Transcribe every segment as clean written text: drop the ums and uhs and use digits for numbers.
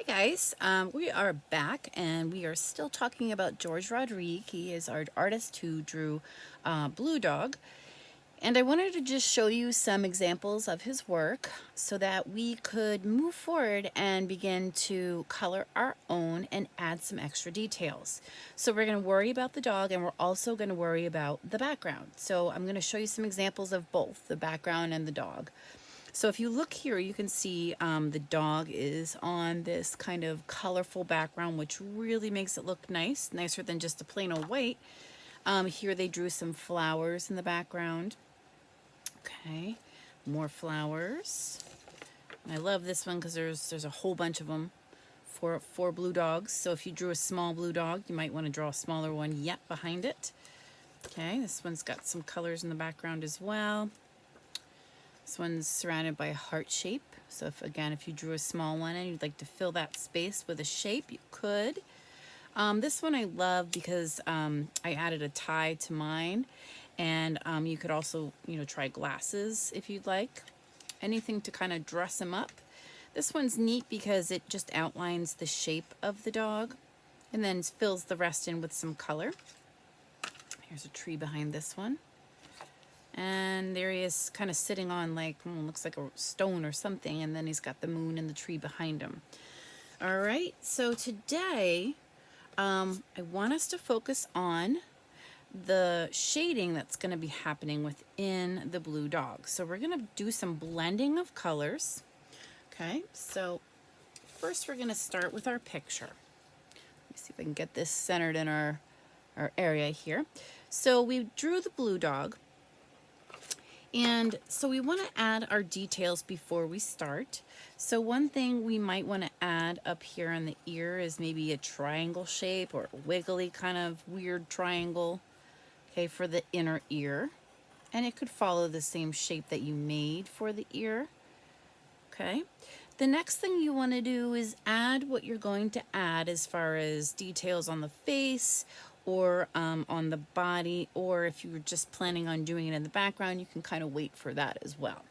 Guys, we are back and we are still talking about George Rodrigue. He is our artist who drew Blue Dog. And I wanted to just show you some examples of his work so that we could move forward and begin to color our own and add some extra details. So we're going to worry about the dog and we're also going to worry about the background. So I'm going to show you some examples of both the background and the dog. So if you look here, you can see the dog is on this kind of colorful background, which really makes it look nice, nicer than just a plain old white. Here they drew some flowers in the background. Okay, more flowers. And I love this one because there's a whole bunch of them for four blue dogs. So if you drew a small blue dog, you might want to draw a smaller one yet behind it. Okay, this one's got some colors in the background as well. This one's surrounded by a heart shape. So if you drew a small one and you'd like to fill that space with a shape, you could. This one I love because I added a tie to mine. And you could also, try glasses if you'd like. Anything to kind of dress him up. This one's neat because it just outlines the shape of the dog and then fills the rest in with some color. Here's a tree behind this one. And there he is kind of sitting on looks like a stone or something, and then he's got the moon and the tree behind him. All right, so today I want us to focus on the shading that's going to be happening within the blue dog. So we're going to do some blending of colors. Okay, so first we're going to start with our picture. Let me see if I can get this centered in our area here. So we drew the blue dog. And so we want to add our details before we start. So one thing we might want to add up here on the ear is maybe a triangle shape or a wiggly kind of weird triangle, okay, for the inner ear. And it could follow the same shape that you made for the ear, okay? The next thing you want to do is add what you're going to add as far as details on the face or on the body, or if you were just planning on doing it in the background, you can kind of wait for that as well.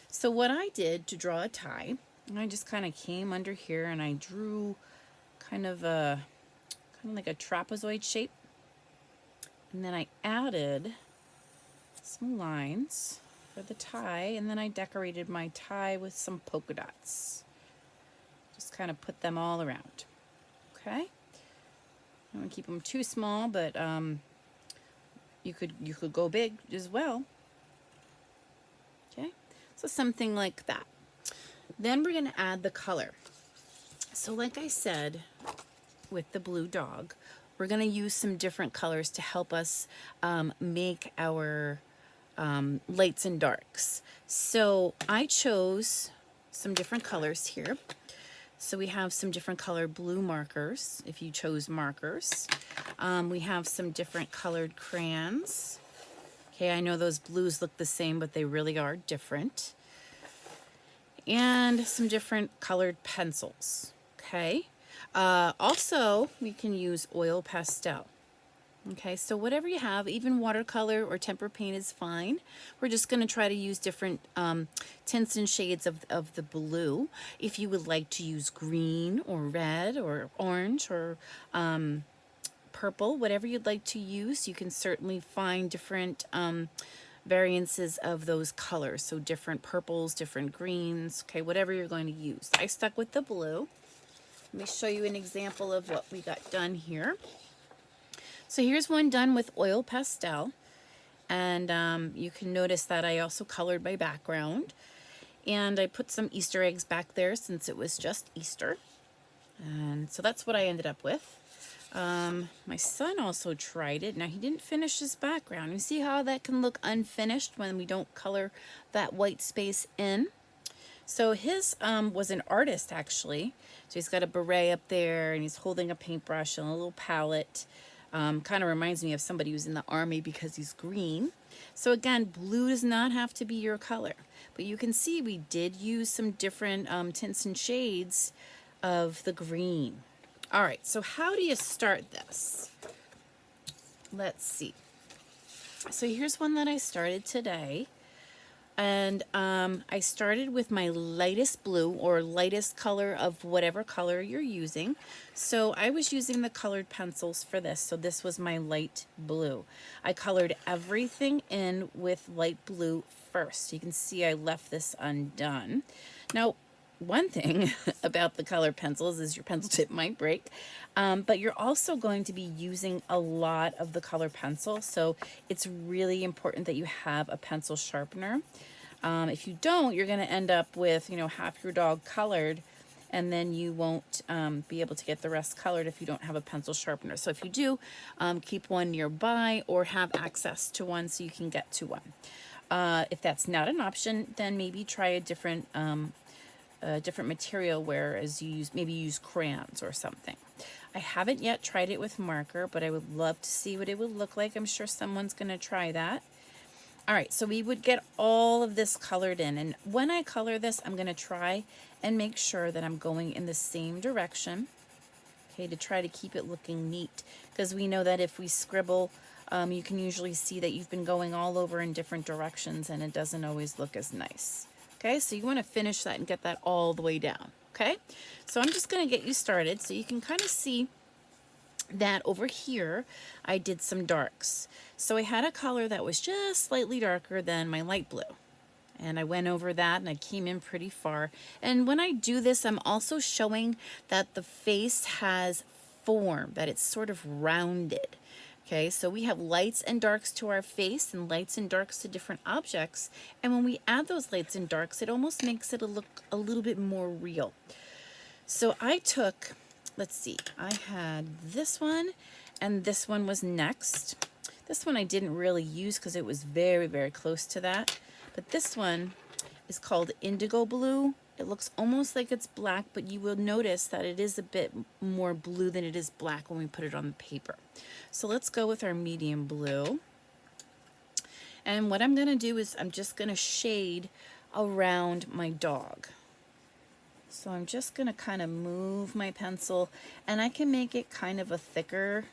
So what I did to draw a tie, I just kind of came under here and I drew kind of like a trapezoid shape. And then I added some lines for the tie, and then I decorated my tie with some polka dots. Just kind of put them all around. Okay? I don't want to keep them too small, but you could go big as well. Okay, so something like that. Then we're going to add the color. So like I said, with the blue dog, we're going to use some different colors to help us make our lights and darks. So I chose some different colors here. So we have some different colored blue markers, if you chose markers. We have some different colored crayons. Okay, I know those blues look the same, but they really are different. And some different colored pencils, okay? Also, we can use oil pastel. Okay, so whatever you have, even watercolor or tempera paint is fine. We're just going to try to use different tints and shades of the blue. If you would like to use green or red or orange or purple, whatever you'd like to use, you can certainly find different variances of those colors. So different purples, different greens, okay, whatever you're going to use. I stuck with the blue. Let me show you an example of what we got done here. So here's one done with oil pastel, and you can notice that I also colored my background, and I put some Easter eggs back there since it was just Easter, and so that's what I ended up with. My son also tried it. Now he didn't finish his background. You see how that can look unfinished when we don't color that white space in? So his was an artist actually. So he's got a beret up there and he's holding a paintbrush and a little palette. Kind of reminds me of somebody who's in the army because he's green. So again, blue does not have to be your color, but you can see we did use some different tints and shades of the green. All right, so how do you start this? Let's see. So here's one that I started today. And I started with my lightest blue or lightest color of whatever color you're using. So I was using the colored pencils for this. So this was my light blue. I colored everything in with light blue first. You can see I left this undone. Now, one thing about the colored pencils is your pencil tip might break, but you're also going to be using a lot of the color pencil, so it's really important that you have a pencil sharpener. If you don't, you're going to end up with, you know, half your dog colored, and then you won't be able to get the rest colored if you don't have a pencil sharpener. So if you do, keep one nearby or have access to one so you can get to one. If that's not an option, then maybe try a different material, whereas you maybe use crayons or something. I haven't yet tried it with marker, but I would love to see what it would look like. I'm sure someone's going to try that. All right, so we would get all of this colored in, and when I color this, I'm going to try and make sure that I'm going in the same direction, okay, to try to keep it looking neat, because we know that if we scribble, you can usually see that you've been going all over in different directions, and it doesn't always look as nice. Okay, so you want to finish that and get that all the way down. Okay, so I'm just going to get you started so you can kind of see that over here I did some darks. So I had a color that was just slightly darker than my light blue, and I went over that and I came in pretty far. And when I do this, I'm also showing that the face has form, that it's sort of rounded. Okay, so we have lights and darks to our face and lights and darks to different objects, and when we add those lights and darks, it almost makes it look a little bit more real. So I took, let's see, I had this one, and this one was next. This one I didn't really use because it was very, very close to that. But this one is called Indigo Blue. It looks almost like it's black, but you will notice that it is a bit more blue than it is black when we put it on the paper. So let's go with our medium blue. And what I'm going to do is I'm just going to shade around my dog. So I'm just going to kind of move my pencil, and I can make it kind of a thicker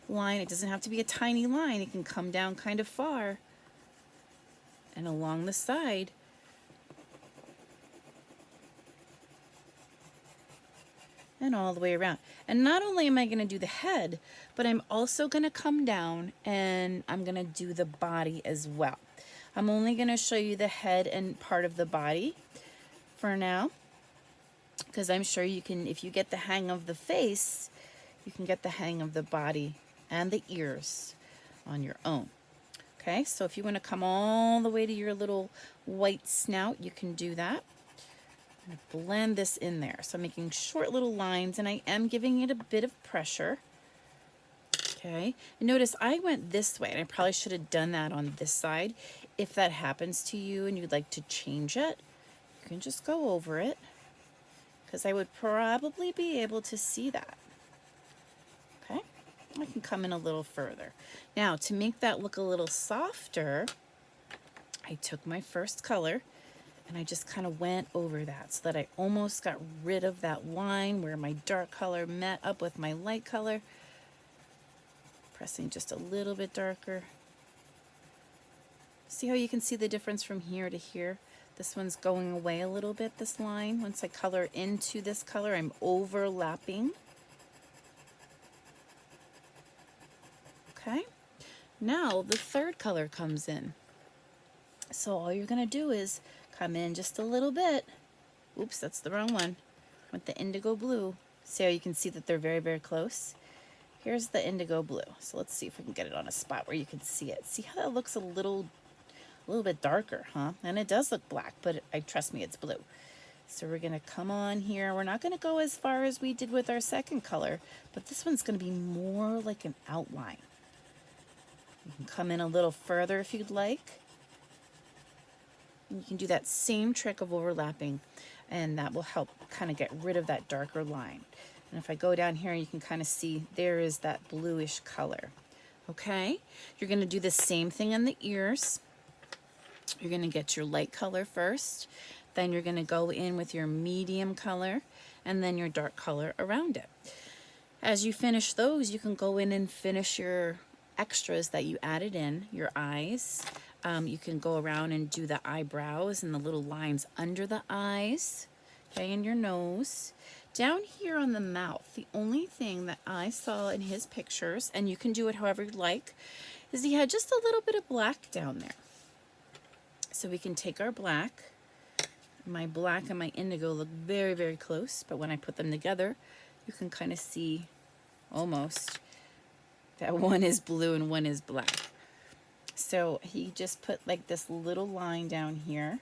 line. It doesn't have to be a tiny line. It can come down kind of far and along the side. And all the way around. And not only am I going to do the head, but I'm also going to come down and I'm going to do the body as well. I'm only going to show you the head and part of the body for now, because I'm sure you can, if you get the hang of the face, you can get the hang of the body and the ears on your own. Okay, so if you want to come all the way to your little white snout, you can do that. I'm going to blend this in there. So I'm making short little lines, and I am giving it a bit of pressure. Okay, and notice I went this way, and I probably should have done that on this side. If that happens to you and you'd like to change it, you can just go over it, because I would probably be able to see that. Okay, I can come in a little further. Now, to make that look a little softer, I took my first color and I just kind of went over that so that I almost got rid of that line where my dark color met up with my light color. Pressing just a little bit darker. See how you can see the difference from here to here? This one's going away a little bit, this line. Once I color into this color, I'm overlapping. Okay, now the third color comes in. So all you're gonna do is come in just a little bit. Oops, that's the wrong one. With the indigo blue. See how you can see that they're very, very close? Here's the indigo blue. So let's see if we can get it on a spot where you can see it. See how that looks a little bit darker, huh? And it does look black, but trust me, it's blue. So we're gonna come on here. We're not gonna go as far as we did with our second color, but this one's gonna be more like an outline. You can come in a little further if you'd like. And you can do that same trick of overlapping, and that will help kind of get rid of that darker line. And if I go down here, you can kind of see there is that bluish color. Okay, you're going to do the same thing on the ears. You're going to get your light color first, then you're going to go in with your medium color, and then your dark color around it. As you finish those, you can go in and finish your extras that you added in, your eyes. You can go around and do the eyebrows and the little lines under the eyes, okay, and your nose. Down here on the mouth, the only thing that I saw in his pictures, and you can do it however you like, is he had just a little bit of black down there. So we can take our black. My black and my indigo look very, very close, but when I put them together, you can kind of see almost that one is blue and one is black. So he just put like this little line down here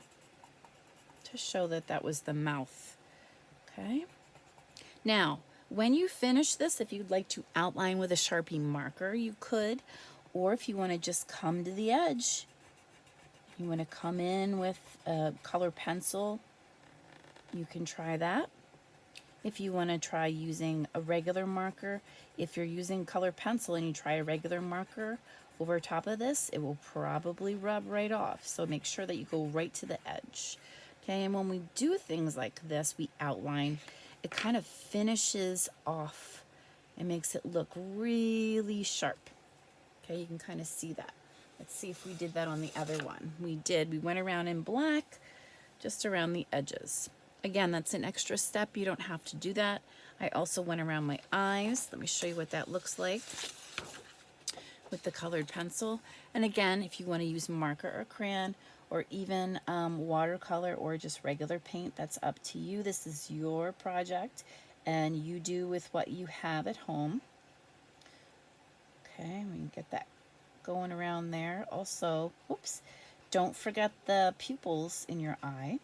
to show that that was the mouth. Okay. Now, when you finish this, if you'd like to outline with a Sharpie marker, you could, or if you want to just come to the edge, you want to come in with a color pencil, you can try that. If you want to try using a regular marker, if you're using color pencil and you try a regular marker over top of this, it will probably rub right off. So make sure that you go right to the edge. Okay, and when we do things like this, we outline, it kind of finishes off. It makes it look really sharp. Okay, you can kind of see that. Let's see if we did that on the other one. We did. We went around in black, just around the edges. Again, that's an extra step. You don't have to do that. I also went around my eyes. Let me show you what that looks like with the colored pencil. And again, if you want to use marker or crayon or even watercolor or just regular paint, that's up to you. This is your project and you do with what you have at home. Okay, we can get that going around there. Also, oops, don't forget the pupils in your eye.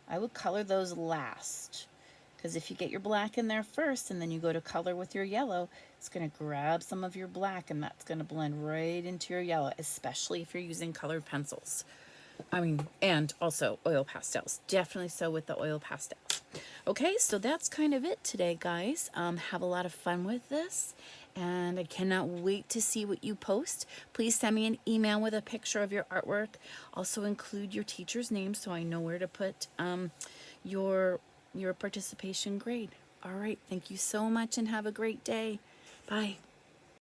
I would color those last, because if you get your black in there first and then you go to color with your yellow, it's going to grab some of your black and that's going to blend right into your yellow, especially if you're using colored pencils. And also oil pastels. Definitely so with the oil pastels. Okay, so that's kind of it today, guys. Have a lot of fun with this, and I cannot wait to see what you post. Please send me an email with a picture of your artwork. Also include your teacher's name so I know where to put your participation grade. All right, thank you so much and have a great day. Bye.